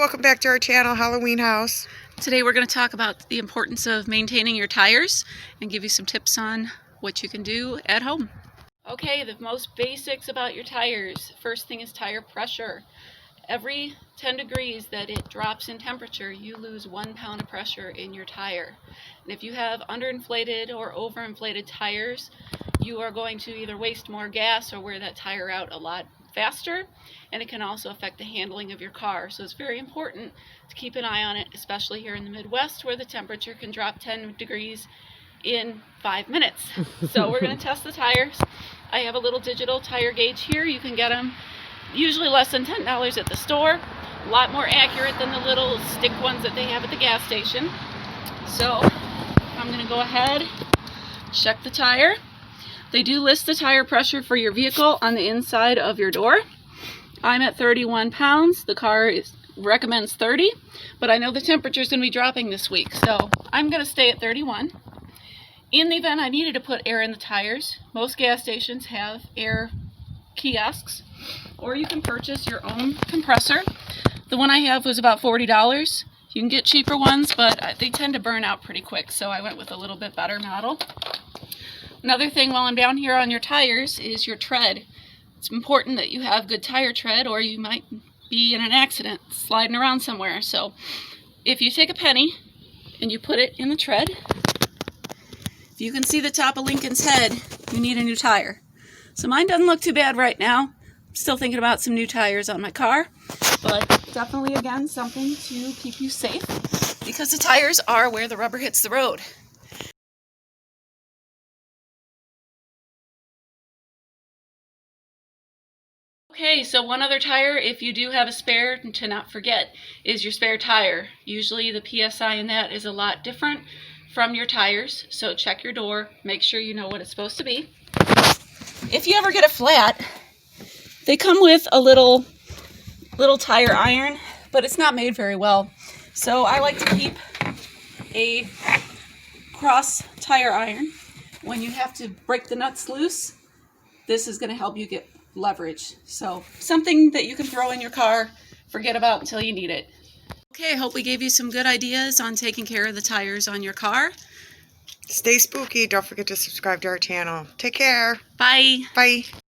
welcome back to our channel, Halloween House. Today we're going to talk about the importance of maintaining your tires and give you some tips on what you can do at home. Okay, the most basics about your tires. First thing is tire pressure. Every 10 degrees that it drops in temperature, you lose 1 pound of pressure in your tire. And if you have underinflated or overinflated tires, you are going to either waste more gas or wear that tire out a lot faster, and it can also affect the handling of your car. So it's very important to keep an eye on it, especially here in the Midwest where the temperature can drop 10 degrees in 5 minutes. So we're going to test the tires. I have a little digital tire gauge here. You can get them usually less than $10 at the store. A lot more accurate than the little stick ones that they have at the gas station. So I'm going to go ahead, check the tire. They do list the tire pressure for your vehicle on the inside of your door. I'm at 31 pounds. The car recommends 30, but I know the temperature is going to be dropping this week, so I'm going to stay at 31. In the event I needed to put air in the tires, most gas stations have air kiosks, or you can purchase your own compressor. The one I have was about $40. You can get cheaper ones, but they tend to burn out pretty quick, so I went with a little bit better model. Another thing while I'm down here on your tires is your tread. It's important that you have good tire tread or you might be in an accident sliding around somewhere. So if you take a penny and you put it in the tread, if you can see the top of Lincoln's head, you need a new tire. So mine doesn't look too bad right now. I'm still thinking about some new tires on my car, but definitely again something to keep you safe because the tires are where the rubber hits the road. Okay, so one other tire, if you do have a spare, to not forget, is your spare tire. Usually the PSI in that is a lot different from your tires, so check your door, make sure you know what it's supposed to be. If you ever get a flat, they come with a little tire iron, but it's not made very well. So I like to keep a cross tire iron. When you have to break the nuts loose, this is going to help you get leverage. So something that you can throw in your car, forget about until you need it. Okay, I hope we gave you some good ideas on taking care of the tires on your car. Stay spooky. Don't forget to subscribe to our channel. Take care. Bye. Bye.